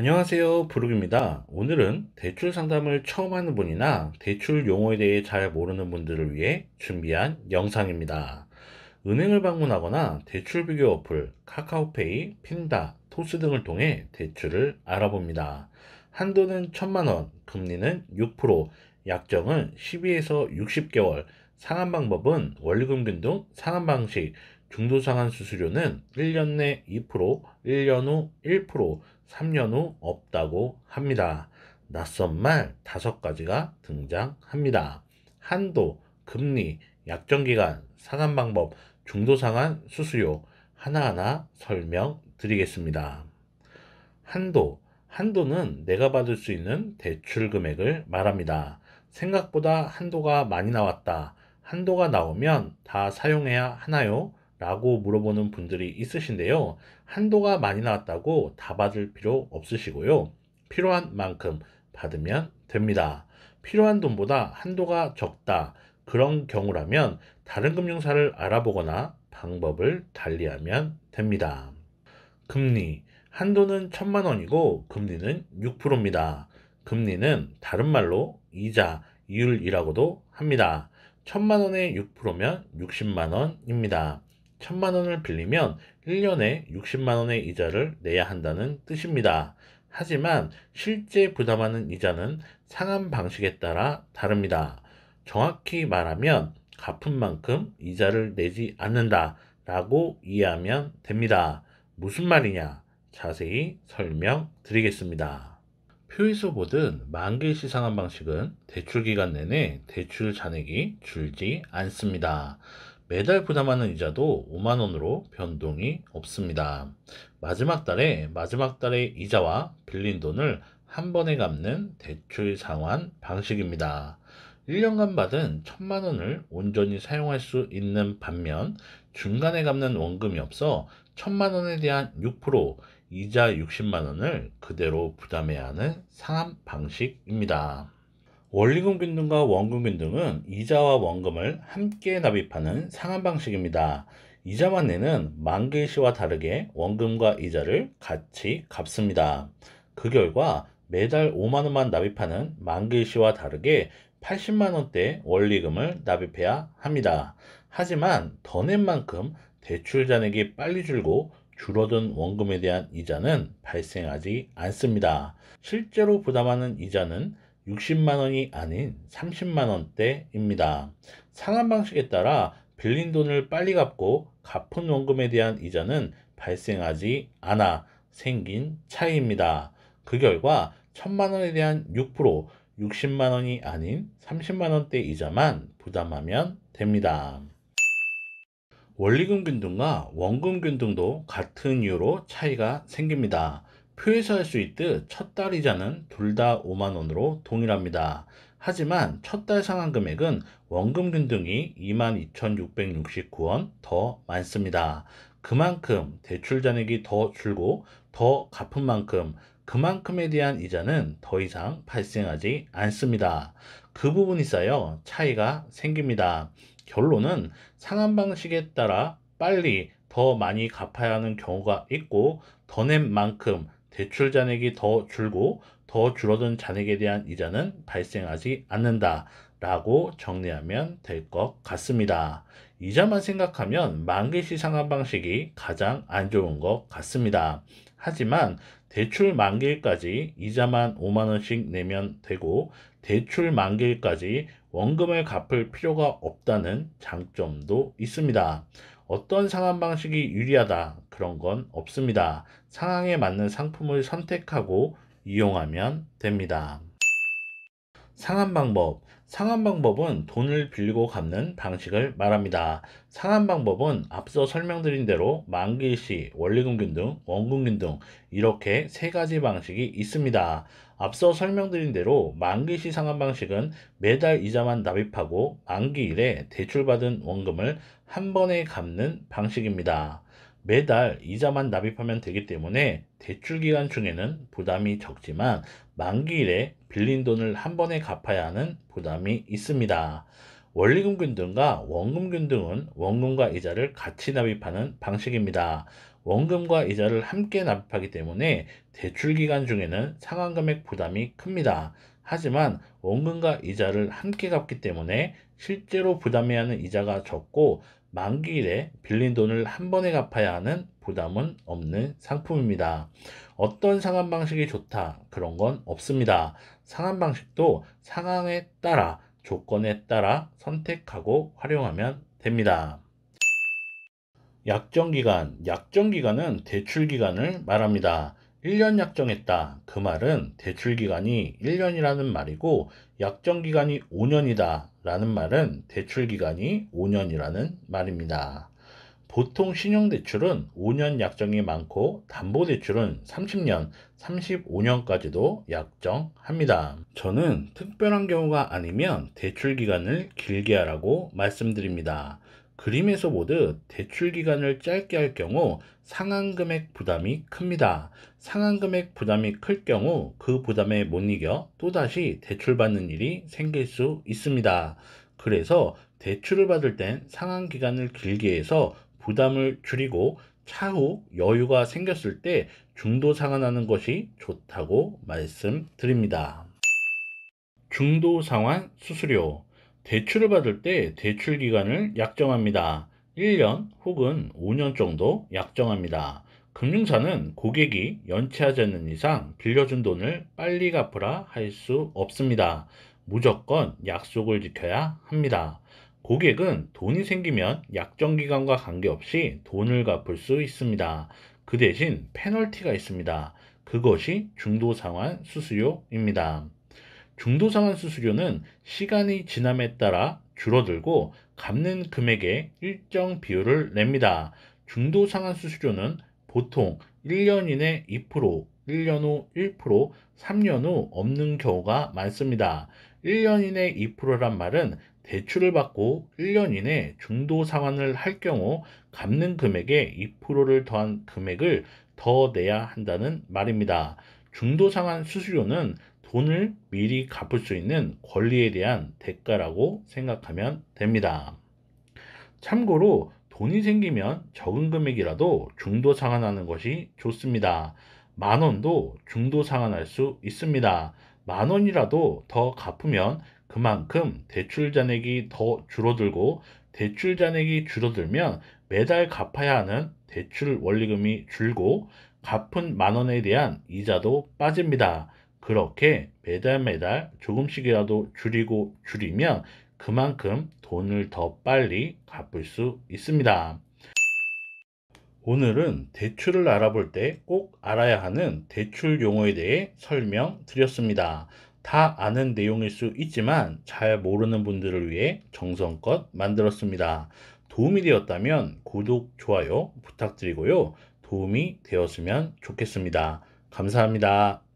안녕하세요. 부록입니다. 오늘은 대출 상담을 처음 하는 분이나 대출 용어에 대해 잘 모르는 분들을 위해 준비한 영상입니다. 은행을 방문하거나 대출 비교 어플, 카카오페이, 핀다, 토스 등을 통해 대출을 알아봅니다. 한도는 1,000만 원, 금리는 6%, 약정은 12에서 60개월, 상환 방법은 원리금 균등, 상환 방식, 중도상환 수수료는 1년 내 2%, 1년 후 1%, 3년 후 없다고 합니다. 낯선 말 5가지가 등장합니다. 한도, 금리, 약정기간, 상환 방법, 중도상환 수수료 하나하나 설명드리겠습니다. 한도, 한도는 내가 받을 수 있는 대출 금액을 말합니다. 생각보다 한도가 많이 나왔다. 한도가 나오면 다 사용해야 하나요? 라고 물어보는 분들이 있으신데요. 한도가 많이 나왔다고 다 받을 필요 없으시고요. 필요한 만큼 받으면 됩니다. 필요한 돈보다 한도가 적다. 그런 경우라면 다른 금융사를 알아보거나 방법을 달리하면 됩니다. 금리. 한도는 1,000만 원이고 금리는 6%입니다. 금리는 다른 말로 이자, 이율이라고도 합니다. 1,000만 원에 6%면 60만원입니다. 1,000만원을 빌리면 1년에 60만원의 이자를 내야 한다는 뜻입니다. 하지만 실제 부담하는 이자는 상환 방식에 따라 다릅니다. 정확히 말하면 갚은 만큼 이자를 내지 않는다 라고 이해하면 됩니다. 무슨 말이냐? 자세히 설명드리겠습니다. 표에서 보듯 만기시 상환 방식은 대출 기간 내내 대출 잔액이 줄지 않습니다. 매달 부담하는 이자도 5만원으로 변동이 없습니다. 마지막 달에 이자와 빌린 돈을 한 번에 갚는 대출 상환 방식입니다. 1년간 받은 1,000만원을 온전히 사용할 수 있는 반면 중간에 갚는 원금이 없어 1,000만원에 대한 6%, 이자 60만원을 그대로 부담해야 하는 상환 방식입니다. 원리금 균등과 원금 균등은 이자와 원금을 함께 납입하는 상환 방식입니다. 이자만 내는 만기시와 다르게 원금과 이자를 같이 갚습니다. 그 결과 매달 5만원만 납입하는 만기시와 다르게 80만원대 원리금을 납입해야 합니다. 하지만 더 낸 만큼 대출 잔액이 빨리 줄고 줄어든 원금에 대한 이자는 발생하지 않습니다. 실제로 부담하는 이자는 60만원이 아닌 30만원대입니다. 상환 방식에 따라 빌린 돈을 빨리 갚고 갚은 원금에 대한 이자는 발생하지 않아 생긴 차이입니다. 그 결과 1,000만원에 대한 6%, 60만원이 아닌 30만원대 이자만 부담하면 됩니다. 원리금 균등과 원금 균등도 같은 이유로 차이가 생깁니다. 표에서 할 수 있듯 첫 달 이자는 둘 다 5만원으로 동일합니다. 하지만 첫 달 상환 금액은 원금 균등이 22,669원 더 많습니다. 그만큼 대출 잔액이 더 줄고 더 갚은 만큼 그만큼에 대한 이자는 더 이상 발생하지 않습니다. 그 부분이 쌓여 차이가 생깁니다. 결론은 상환 방식에 따라 빨리 더 많이 갚아야 하는 경우가 있고 더 낸 만큼 대출 잔액이 더 줄고 더 줄어든 잔액에 대한 이자는 발생하지 않는다 라고 정리하면 될 것 같습니다. 이자만 생각하면 만기시 상환 방식이 가장 안 좋은 것 같습니다. 하지만 대출 만기일까지 이자만 5만원씩 내면 되고 대출 만기일까지 원금을 갚을 필요가 없다는 장점도 있습니다. 어떤 상환 방식이 유리하다 그런 건 없습니다. 상황에 맞는 상품을 선택하고 이용하면 됩니다. 상환 방법. 상환 방법은 돈을 빌리고 갚는 방식을 말합니다. 상환 방법은 앞서 설명드린 대로 만기시, 원리금 균등, 원금 균등 이렇게 세 가지 방식이 있습니다. 앞서 설명드린 대로 만기시 상환 방식은 매달 이자만 납입하고 만기일에 대출받은 원금을 한 번에 갚는 방식입니다. 매달 이자만 납입하면 되기 때문에 대출 기간 중에는 부담이 적지만 만기일에 빌린 돈을 한 번에 갚아야 하는 부담이 있습니다. 원리금균등과 원금균등은 원금과 이자를 같이 납입하는 방식입니다. 원금과 이자를 함께 납입하기 때문에 대출 기간 중에는 상환금액 부담이 큽니다. 하지만 원금과 이자를 함께 갚기 때문에 실제로 부담해야 하는 이자가 적고 만기일에 빌린 돈을 한 번에 갚아야 하는 부담은 없는 상품입니다. 어떤 상환 방식이 좋다 그런 건 없습니다. 상환 방식도 상황에 따라 조건에 따라 선택하고 활용하면 됩니다. 약정기간, 약정기간은 대출기간을 말합니다. 1년 약정했다. 그 말은 대출기간이 1년이라는 말이고, 약정기간이 5년이다. 라는 말은 대출기간이 5년이라는 말입니다. 보통 신용대출은 5년 약정이 많고 담보대출은 30년, 35년까지도 약정합니다. 저는 특별한 경우가 아니면 대출 기간을 길게 하라고 말씀드립니다. 그림에서 보듯 대출 기간을 짧게 할 경우 상환금액 부담이 큽니다. 상환금액 부담이 클 경우 그 부담에 못 이겨 또다시 대출받는 일이 생길 수 있습니다. 그래서 대출을 받을 땐 상환 기간을 길게 해서 부담을 줄이고 차후 여유가 생겼을 때 중도 상환하는 것이 좋다고 말씀드립니다. 중도 상환 수수료. 대출을 받을 때 대출 기간을 약정합니다. 1년 혹은 5년 정도 약정합니다. 금융사는 고객이 연체하지 않는 이상 빌려준 돈을 빨리 갚으라 할 수 없습니다. 무조건 약속을 지켜야 합니다. 고객은 돈이 생기면 약정기간과 관계없이 돈을 갚을 수 있습니다. 그 대신 페널티가 있습니다. 그것이 중도상환 수수료입니다. 중도상환 수수료는 시간이 지남에 따라 줄어들고 갚는 금액의 일정 비율을 냅니다. 중도상환 수수료는 보통 1년 이내 2%, 1년 후 1%, 3년 후 없는 경우가 많습니다. 1년 이내 2%란 말은 대출을 받고 1년 이내 중도 상환을 할 경우 갚는 금액에 2%를 더한 금액을 더 내야 한다는 말입니다. 중도 상환 수수료는 돈을 미리 갚을 수 있는 권리에 대한 대가라고 생각하면 됩니다. 참고로 돈이 생기면 적은 금액이라도 중도 상환하는 것이 좋습니다. 10,000원도 중도 상환할 수 있습니다. 10,000원이라도 더 갚으면 그만큼 대출 잔액이 더 줄어들고 대출 잔액이 줄어들면 매달 갚아야 하는 대출 원리금이 줄고 갚은 10,000원에 대한 이자도 빠집니다. 그렇게 매달 조금씩이라도 줄이고 줄이면 그만큼 돈을 더 빨리 갚을 수 있습니다. 오늘은 대출을 알아볼 때 꼭 알아야 하는 대출 용어에 대해 설명드렸습니다. 다 아는 내용일 수 있지만 잘 모르는 분들을 위해 정성껏 만들었습니다. 도움이 되었다면 구독, 좋아요 부탁드리고요. 도움이 되었으면 좋겠습니다. 감사합니다.